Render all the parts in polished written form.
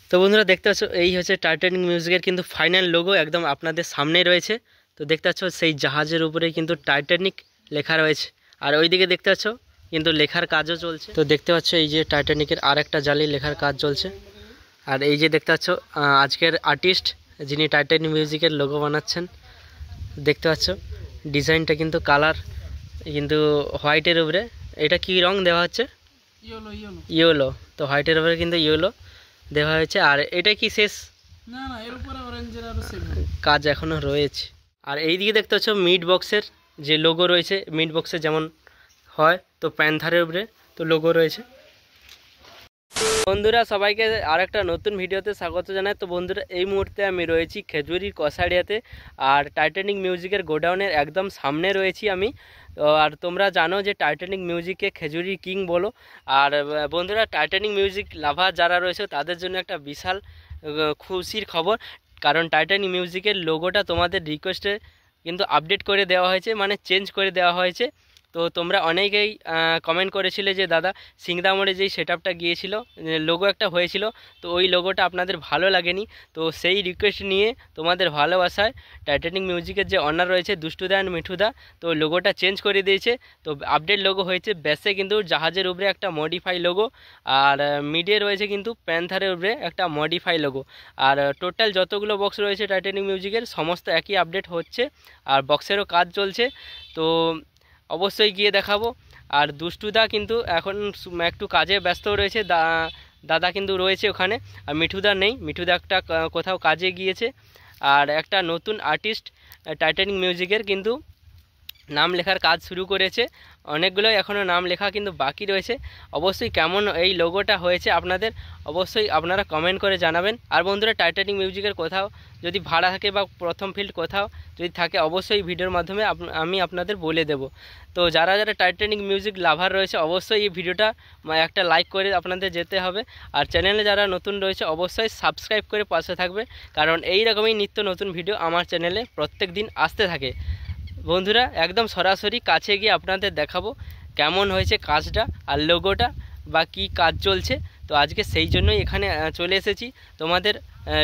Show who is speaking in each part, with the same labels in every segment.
Speaker 1: তো বন্ধুরা দেখতে পাচ্ছ এই হচ্ছে টাইটানিক মিউজিকের কিন্তু ফাইনাল লোগো একদম আপনাদের সামনেই রয়েছে। তো দেখতে পাচ্ছ সেই জাহাজের উপরে কিন্তু টাইটানিক লেখা রয়েছে, আর ওইদিকে দেখতে পাচ্ছ কিন্তু লেখার কাজও চলছে। তো দেখতে পাচ্ছ এই যে টাইটানিকের আর একটা জালি লেখার কাজ চলছে। আর এই যে দেখতে পাচ্ছ আজকের আর্টিস্ট যিনি টাইটানিক মিউজিকের লোগো বানাচ্ছেন, দেখতে পাচ্ছ ডিজাইনটা কিন্তু কালার কিন্তু হোয়াইটের উপরে। এটা কি রং দেওয়া হচ্ছে? ইয়েলো। তো হোয়াইটের উপরে কিন্তু ইয়েলো দেওয়া হয়েছে। আর এটা কি শেষ?
Speaker 2: না না, এর উপরে অরেঞ্জের আরো
Speaker 1: কাজ এখনো রয়েছে। আর এই দিকে দেখতে পাচ্ছ মিড বক্সের যে লোগো রয়েছে, মিড বক্সে যেমন হয় তো প্যান্থারের উপরে তো লোগো রয়েছে। বন্ধুরা সবাইকে আরেকটা নতুন ভিডিওতে স্বাগত জানাই। তো বন্ধুরা এই মুহূর্তে আমি রয়েছি খেজুরির কসারিয়াতে, আর টাইটানিক মিউজিকের গোডাউনের একদম সামনে রয়েছি আমি। আর তোমরা জানো যে টাইটানিক মিউজিককে খেজুরির কিং বলো। আর বন্ধুরা টাইটানিক মিউজিক লাভার যারা রয়েছে তাদের জন্য একটা বিশাল খুশির খবর, কারণ টাইটানিক মিউজিকের লোগোটা তোমাদের রিকোয়েস্টে কিন্তু আপডেট করে দেওয়া হয়েছে, মানে চেঞ্জ করে দেওয়া হয়েছে। তো তোমরা অনেকেই কমেন্ট করেছিলে যে দাদা সিংদা মোড়ে যেই সেটআপটা গিয়েছিল লোগো একটা হয়েছিল, তো ওই লোগোটা আপনাদের ভালো লাগেনি। তো সেই রিকোয়েস্ট নিয়ে তোমাদের ভালোবাসায় টাইটানিক মিউজিকের যে অনার রয়েছে দুষ্টুদা অ্যান্ড মিঠুদা, তো লোগোটা চেঞ্জ করে দিয়েছে। তো আপডেট লোগো হয়েছে, বেসে কিন্তু জাহাজের উপরে একটা মডিফাই লোগো, আর মিডে রয়েছে কিন্তু প্যান্থারের উপরে একটা মডিফাই লোগো। আর টোটাল যতগুলো বক্স রয়েছে টাইটানিক মিউজিকের সমস্ত একই আপডেট হচ্ছে, আর বক্সেরও কাজ চলছে। তো অবশ্যই গিয়ে দেখাবো। আর দুষ্টুদা কিন্তু এখন একটু কাজে ব্যস্ত রয়েছে, দাদা কিন্তু রয়েছে ওখানে, আর মিঠুদা নেই, মিঠুদা একটা কোথাও কাজে গিয়েছে। আর একটা নতুন আর্টিস্ট টাইটানিক মিউজিকের কিন্তু নাম লেখার কাজ শুরু করেছে, অনেকগুলো এখনও নাম লেখা কিন্তু বাকি রয়েছে। অবশ্যই কেমন এই লোগোটা হয়েছে আপনাদের অবশ্যই আপনারা কমেন্ট করে জানাবেন। আর বন্ধুরা টাইটানিক মিউজিকের কোথাও যদি ভাড়া থাকে বা প্রথম ফিল্ড কোথাও যদি থাকে অবশ্যই ভিডিওর মাধ্যমে আমি আপনাদের বলে দেব। তো যারা যারা টাইটানিক মিউজিক লাভার রয়েছে অবশ্যই এই ভিডিওটা একটা লাইক করে আপনাদের যেতে হবে। আর চ্যানেলে যারা নতুন রয়েছে অবশ্যই সাবস্ক্রাইব করে পাশে থাকবে, কারণ এই রকমই নিত্য নতুন ভিডিও আমার চ্যানেলে প্রত্যেক দিন আসতে থাকে। বন্ধুরা একদম সরাসরি কাছে গিয়ে আপনাদের দেখাবো কেমন হয়েছে কাজটা আর লোগোটা বা কী কাজ চলছে। তো আজকে সেই জন্যই এখানে চলে এসেছি তোমাদের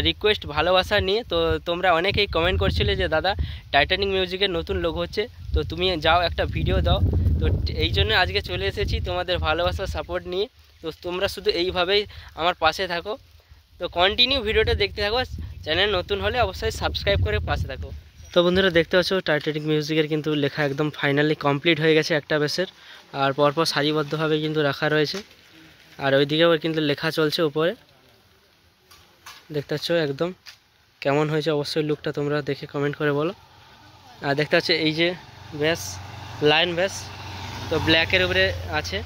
Speaker 1: রিকোয়েস্ট ভালোবাসা নিয়ে। তো তোমরা অনেকেই কমেন্ট করছিলে যে দাদা টাইটানিক মিউজিকের নতুন লোগো হচ্ছে, তো তুমি যাও একটা ভিডিও দাও। তো এই জন্য আজকে চলে এসেছি তোমাদের ভালোবাসার সাপোর্ট নিয়ে। তো তোমরা শুধু এইভাবেই আমার পাশে থাকো, তো কন্টিনিউ ভিডিওটা দেখতে থাকো। চ্যানেল নতুন হলে অবশ্যই সাবস্ক্রাইব করে পাশে থাকো। তো বন্ধুরা দেখতে পাচ্ছ টাইটানিক মিউজিকের কিন্তু লেখা একদম ফাইনালি কমপ্লিট হয়ে গেছে একটা বেসের, আর পরপর সারিবদ্ধভাবে কিন্তু রাখা রয়েছে। আর ওইদিকেও কিন্তু লেখা চলছে উপরে, দেখতে পাচ্ছ একদম কেমন হয়েছে অবশ্যই লুকটা তোমরা দেখে কমেন্ট করে বলো। আর দেখতে পাচ্ছ এই যে ব্যাস লাইন ব্যাস তো ব্ল্যাকের উপরে আছে।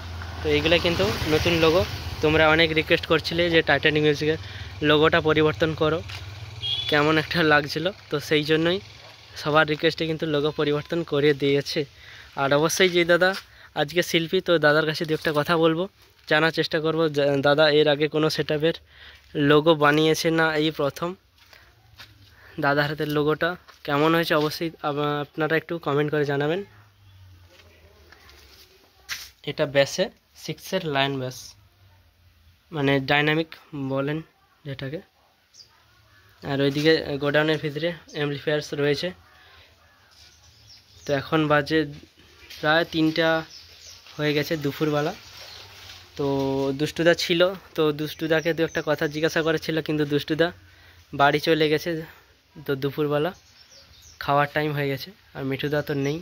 Speaker 1: তো এইগুলো কিন্তু নতুন লোগো, তোমরা অনেক রিকোয়েস্ট করছিলে যে টাইটানিক মিউজিকের লোগোটা পরিবর্তন করো, কেমন একটা লাগছিল। তো সেই জন্যই সবার রিকোয়েস্টে কিন্তু লোগো পরিবর্তন করে দিয়েছে। আর অবশ্যই যে দাদা আজকে শিল্পী, তো দাদার কাছে দু একটা কথা বলবো, জানার চেষ্টা করব দাদা এর আগে কোনো সেটআপের লোগো বানিয়েছে না এই প্রথম। দাদার হাতের লোগোটা কেমন হয়েছে অবশ্যই আপনারা একটু কমেন্ট করে জানাবেন। এটা ব্যাসে 6-এর লাইন ব্যাস, মানে ডাইনামিক বলেন যেটাকে। আর ওইদিকে গোডাউনের ভিতরে অ্যাম্পলিফায়ার্স রয়েছে। তো এখন বাজে প্রায় 3টা হয়ে গেছে দুপুরবেলা। তো দুষ্টুদা ছিল, তো দুষ্টুদাকে দু একটা কথা জিজ্ঞাসা করেছিল, কিন্তু দুষ্টুদা বাড়ি চলে গেছে। তো দুপুরবেলা খাওয়ার টাইম হয়ে গেছে, আর মিঠুদা তো নেই।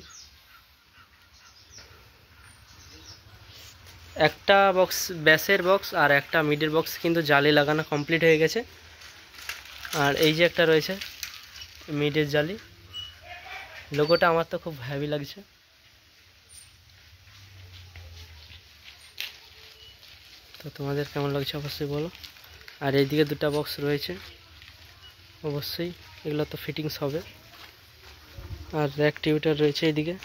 Speaker 1: একটা বক্স ব্যাসের বক্স আর একটা মিডের বক্স কিন্তু জালি লাগানো কমপ্লিট হয়ে গেছে। আর এই যে একটা রয়েছে মিডের জালি, লোগোটা আমার তো খুব হেভি লাগছে। তো তোমাদের কেমন লাগছে অবশ্যই বলো। আর এইদিকে দুটো বক্স রয়েছে, অবশ্যই এগুলো তো ফিটিংস হবে। আর র্যাক টিউটার রয়েছে এইদিকে,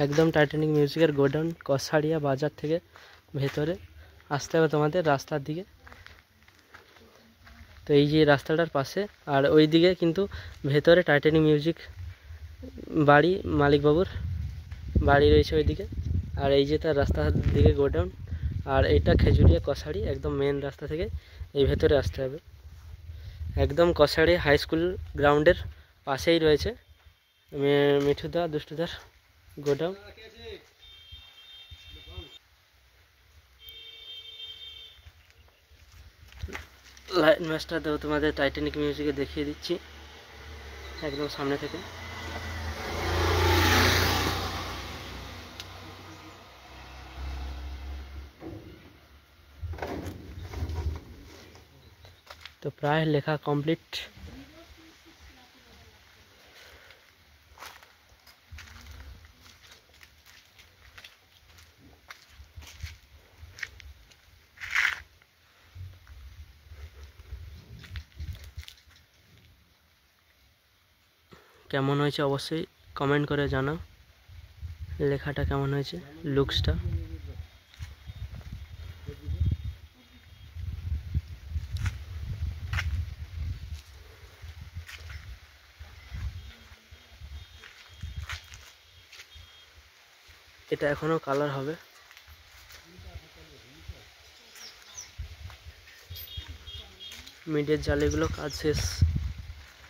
Speaker 1: একদম টাইটানিক মিউজিকের গোডাউন কসারিয়া বাজার থেকে ভেতরে আসতে হবে তোমাদের রাস্তার দিকে। তো এই যে রাস্তাটার পাশে, আর ওই দিকে কিন্তু ভেতরে টাইটানিক মিউজিক বাড়ি, মালিকবাবুর বাড়ি রয়েছে ওইদিকে। আর এই যে তার রাস্তার দিকে গোডাউন, আর এটা খেজুরিয়া কসারি, একদম মেন রাস্তা থেকে এই ভেতরে আসতে হবে। একদম কসারি হাই স্কুল গ্রাউন্ডের পাশেই রয়েছে মিঠুদা দুষ্টুদার গোডাউন। লাইট ম্যাচটা তো তোমাদের টাইটানিক মিউজিকে দেখিয়ে দিচ্ছি একদম সামনে থেকে। তো প্রায় লেখা কমপ্লিট। কেমন হয়েছে অবশ্যই কমেন্ট করে জানাও, লেখাটা কেমন হয়েছে, লুকসটা। এটা এখনো কালার হবে। মিডের জালিগুলো কাজ শেষ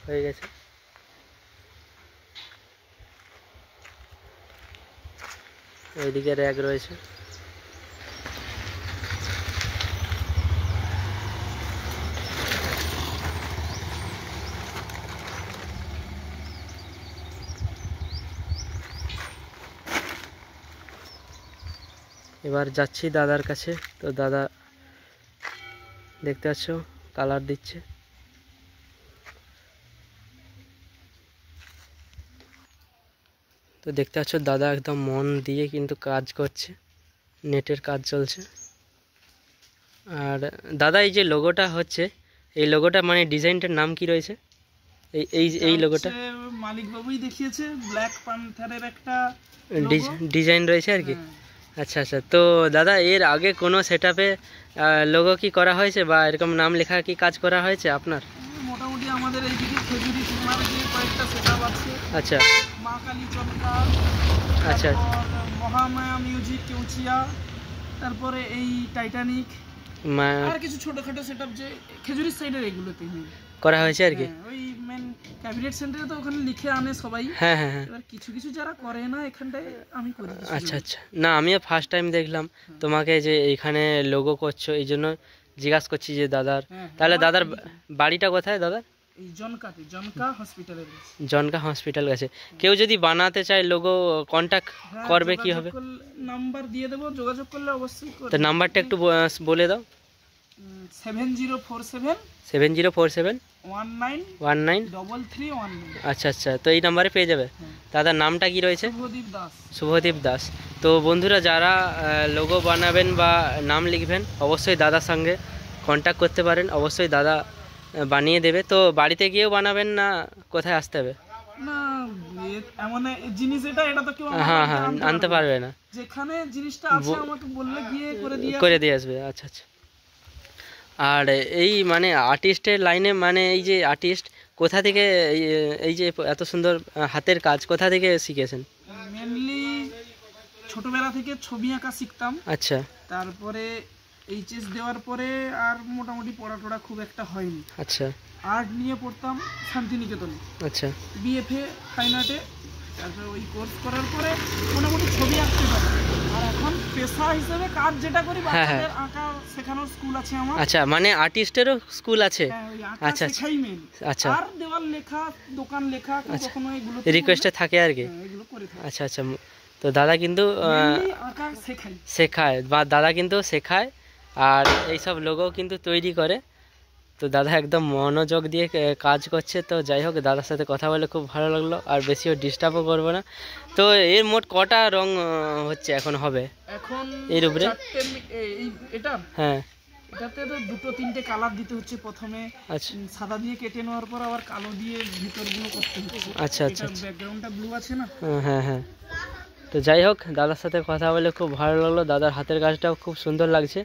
Speaker 1: হয়ে গেছে। ওইদিকে র্যাক রয়েছে। এবার যাচ্ছি দাদার কাছে। তো দাদা দেখতে পাচ্ছ কালার দিচ্ছে। তো দেখতে পাচ্ছ দাদা একদম মন দিয়ে কিন্তু কাজ করছে, নেটের কাজ চলছে। আর দাদা এই যে লোগোটা হচ্ছে, এই লোগোটা মানে ডিজাইনটার নাম কি রয়েছে? এই এই এই লোগোটা
Speaker 2: মালিক বাবুই দেখিয়েছে, ব্ল্যাক প্যান্থারের একটা
Speaker 1: ডিজাইন রয়েছে আর কি। আচ্ছা আচ্ছা। তো দাদা এর আগে কোনো সেটআপে লোগো কি করা হয়েছে বা এরকম নাম লেখা কি কাজ করা হয়েছে আপনার?
Speaker 2: মোটামুটি আমাদের এইদিকে খেজুরি সিনেমার যে কয়েকটা সেটআপ আছে।
Speaker 1: আচ্ছা।
Speaker 2: মা কালী চটকা,
Speaker 1: আচ্ছা।
Speaker 2: মহামায়া মিউজিক কেউচিয়া, তারপরে এই টাইটানিক, আর কিছু ছোটখাটো সেটআপ যে খেজুরির সাইডের এগুলোতে
Speaker 1: করা হয়েছে আর কি।
Speaker 2: ওই মেন ক্যাবিনেট সেন্টারে তো ওখানে লিখে আনে সবাই।
Speaker 1: হ্যাঁ হ্যাঁ হ্যাঁ।
Speaker 2: এবার কিছু কিছু যারা করে না এখানটায় আমি করি।
Speaker 1: আচ্ছা আচ্ছা। না আমিও ফার্স্ট টাইম দেখলাম তোমাকে যে এইখানে লোগো করছো, এই জন্য জিজ্ঞাসা করছি যে দাদার। তাহলে দাদার বাড়িটা কোথায় দাদা?
Speaker 2: এই জনকাতে, জনকা হসপিটালের কাছে।
Speaker 1: জনকা হসপিটাল কাছে। কেউ যদি বানাতে চায় লোগো কন্টাক্ট করবে কি হবে?
Speaker 2: নাম্বার দিয়ে দেবো, যোগাযোগ করলে অবশ্যই।
Speaker 1: তো নাম্বারটা একটু বলে দাও।
Speaker 2: 7047
Speaker 1: 7047 19
Speaker 2: 3319।
Speaker 1: আচ্ছা আচ্ছা। তো এই নাম্বারে পেয়ে যাবে। দাদার নামটা কি রয়েছে?
Speaker 2: শুভদীপ দাস।
Speaker 1: শুভদীপ দাস। তো বন্ধুরা যারা লোগো বানাবেন বা নাম লিখবেন অবশ্যই দাদার সঙ্গে কন্ট্যাক্ট করতে পারেন, অবশ্যই দাদা বানিয়ে দেবে। তো বাড়িতে গিয়েও বানাবেন না কোথায় আসতে হবে?
Speaker 2: না এমন জিনিস এটা তো কেউ
Speaker 1: হ্যাঁ হ্যাঁ আনতে পারবে না,
Speaker 2: যেখানে জিনিসটা আছে আমাকে বললে গিয়ে
Speaker 1: করে দিয়ে আসবে। আচ্ছা আচ্ছা। আর এই মানে আর্টিস্টের লাইনে, মানে এই যে আর্টিস্ট কোথা থেকে এই যে এত সুন্দর হাতের কাজ কোথা থেকে শিখেছেন?
Speaker 2: মেনলি ছোটবেলা থেকে ছবি আঁকা শিখতাম।
Speaker 1: আচ্ছা।
Speaker 2: তারপরে এইচএস দেওয়ার পরে আর মোটামুটি পড়াটোড়া খুব একটা হয়নি।
Speaker 1: আচ্ছা।
Speaker 2: আর্ট নিয়ে পড়তাম শান্তিনিকেতনে।
Speaker 1: আচ্ছা।
Speaker 2: বিএফএ ফাইন আর্টে। তারপরে ওই কোর্স করার পরে মোটামুটি ছবি আঁকতে পারি। আর এখন পেশা হিসেবে কাজ যেটা করি, বাচ্চাদের আঁকা শেখানোর স্কুল আছে আমার।
Speaker 1: আচ্ছা, মানে আর্টিস্টেরও স্কুল আছে?
Speaker 2: আচ্ছা শেখাই মেন।
Speaker 1: আচ্ছা।
Speaker 2: আর দেওয়াল লেখা, দোকান লেখা, কখনো এগুলো
Speaker 1: রিকোয়েস্টে থাকে আর কি।
Speaker 2: এগুলো করে থাকি।
Speaker 1: আচ্ছা আচ্ছা। তো দাদা কিন্তু
Speaker 2: আঁকা
Speaker 1: শেখায় বা দাদা কিন্তু শেখায় আর এইসব লোগো কিন্তু তৈরি করে। তো দাদা একদম মনোযোগ দিয়ে কাজ করছে। তো যাই হোক, দাদার সাথে কথা বলে খুব ভালো লাগলো, আর বেশিও ডিস্টার্বও করবো না। তো এর মোট কটা রং হচ্ছে এখন হবে
Speaker 2: এখন
Speaker 1: এর উপরে?
Speaker 2: এটা
Speaker 1: হ্যাঁ,
Speaker 2: এটাতে তো দুটো তিনটে কালার দিতে হচ্ছে প্রথমে।
Speaker 1: আচ্ছা,
Speaker 2: সাদা দিয়ে কেটে নেওয়ার পর আবার কালো দিয়ে ভিতরগুলো করতে হচ্ছে।
Speaker 1: আচ্ছা আচ্ছা।
Speaker 2: ব্যাকগ্রাউন্ডটা ব্লু আছে না?
Speaker 1: হ্যাঁ হ্যাঁ। তো যাই হোক, দাদার সাথে কথা বলে খুব ভালো লাগলো। দাদার হাতের কাজটাও খুব সুন্দর লাগছে।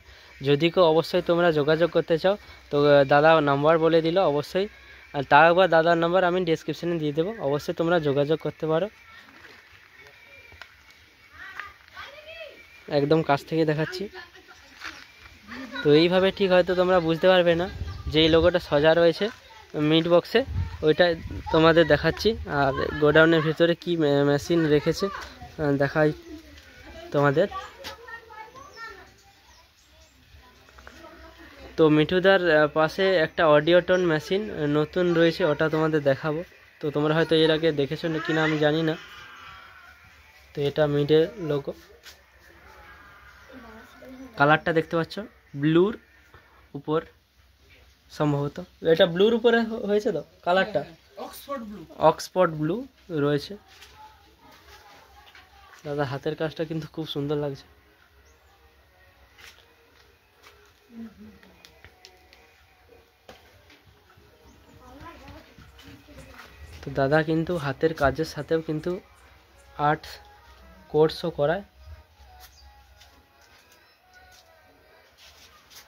Speaker 1: যদি কেউ অবশ্যই তোমরা যোগাযোগ করতে চাও তো দাদা নাম্বার বলে দিল অবশ্যই, আর তার একবার দাদার নাম্বার আমি ডেসক্রিপশানে দিয়ে দেবো, অবশ্যই তোমরা যোগাযোগ করতে পারো। একদম কাছ থেকে দেখাচ্ছি। তো এইভাবে ঠিক হয়তো তোমরা বুঝতে পারবে না যে এই লোগোটা সজা রয়েছে মিট বক্সে, ওইটা তোমাদের দেখাচ্ছি। আর গোডাউনের ভিতরে কি মেশিন রেখেছে দেখাই তোমাদের। তো মিঠুদার পাশে একটা অডিওটন মেশিন নতুন রয়েছে, ওটা তোমাদের দেখাবো। তো তোমরা হয়তো এর আগে দেখেছো কি না আমি জানি না। তো এটা মিডের লোগো, কালারটা দেখতে পাচ্ছ ব্লুর উপর, সম্ভবত এটা ব্লুর উপরে হয়েছে তো কালারটা, অক্সফোর্ড ব্লু রয়েছে। দাদা হাতের কাজটা কিন্তু খুব সুন্দর লাগছে। তো দাদা কিন্তু হাতের কাজের সাথেও কিন্তু আর্ট কোর্সও করায়।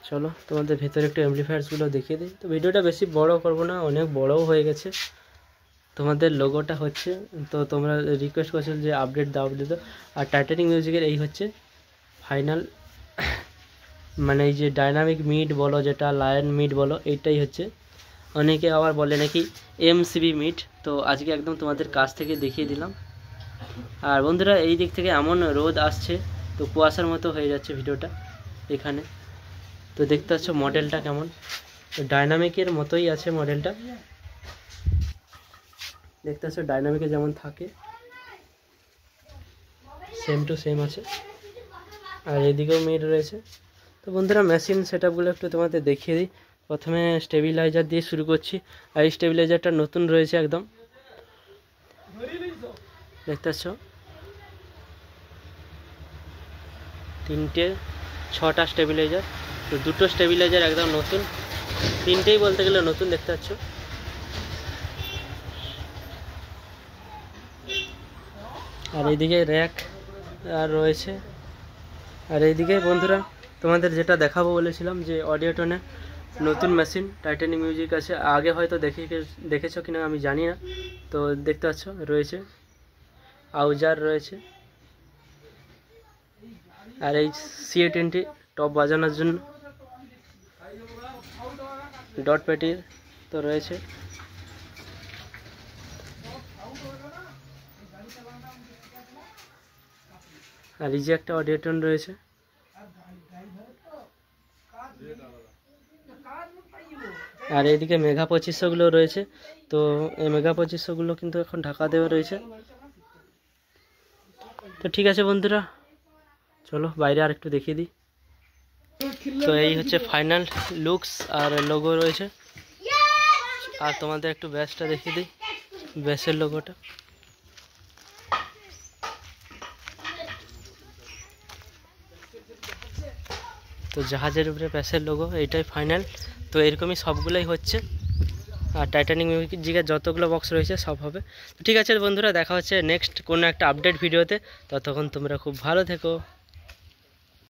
Speaker 1: চলো তোমাদের ভেতরে একটু অ্যাম্পলিফায়ার্সগুলো দেখিয়ে দিই। তো ভিডিওটা বেশি বড় করব না, অনেক বড়ও হয়ে গেছে। তোমাদের লোগোটা হচ্ছে, তো তোমরা রিকোয়েস্ট করছো যে আপডেট দাও আপডেট দাও। আর টাইটানিক মিউজিকের এই হচ্ছে ফাইনাল, মানে এই যে ডাইনামিক মিড বলো, যেটা লায়ন মিড বলো, এইটাই হচ্ছে। অনেকে আবার বলে নাকি এমসিবি মিড। তো আজকে একদম তোমাদের কাছ থেকে দেখিয়ে দিলাম। আর বন্ধুরা এই দিক থেকে এমন রোদ আসছে, তো কুয়াশার মতো হয়ে যাচ্ছে ভিডিওটা এখানে। তো দেখতে পাচ্ছ মডেলটা কেমন, ডাইনামিকের মতোই আছে মডেলটা। দেখতে পাচ্ছ ডাইনামিকে যেমন থাকে সেম টু সেম আছে। আর এদিকেও মিড রয়েছে। তো বন্ধুরা মেশিন সেটআপগুলো একটু তোমাদের দেখিয়ে দিই। প্রথমে স্টেবিলাইজার দিয়ে শুরু করছি। আর এই স্টেবিলাইজারটা নতুন রয়েছে একদম, দেখতে পাচ্ছ 6টা স্টেবিলাইজার। তো 2টো স্টেবিলাইজার একদম নতুন, 3টেই বলতে গেলে নতুন, দেখতে পাচ্ছ। আর এইদিকে র্যাক আর রয়েছে। আর এইদিকে বন্ধুরা তোমাদের যেটা দেখাবো বলেছিলাম যে অডিওটনের নতুন মেশিন টাইটানিক মিউজিক আছে। আগে হয়তো দেখেছো কিনা আমি জানি না। তো দেখতে পাচ্ছ রয়েছে আউজার রয়েছে। আর এই CA20 টপ বাজানোর জন্য ডট প্যাটির তো রয়েছে। আর এই যে একটা অডিওটন রয়েছে। আর এইদিকে মেগা 2500গুলো রয়েছে। তো এই মেগা 2500গুলো কিন্তু এখন ঢাকা দেওয়া রয়েছে। তো ঠিক আছে বন্ধুরা, চলো বাইরে আর একটু দেখিয়ে দিই। তো এই হচ্ছে ফাইনাল লুকস আর লোগো রয়েছে। আর তোমাদের একটু ব্যাসটা দেখিয়ে দিই, ব্যাসের লোগোটা। তো জাহাজের উপরে ব্যাসের লোগো, এইটাই ফাইনাল। তো এরকমই সবগুলোই হচ্ছে। আর টাইটানিক মিউজিকের যতগুলো বক্স রয়েছে সব হবে। তো ঠিক আছে বন্ধুরা, দেখা হচ্ছে নেক্সট কোনো একটা আপডেট ভিডিওতে। ততক্ষণ তোমরা খুব ভালো থেকো।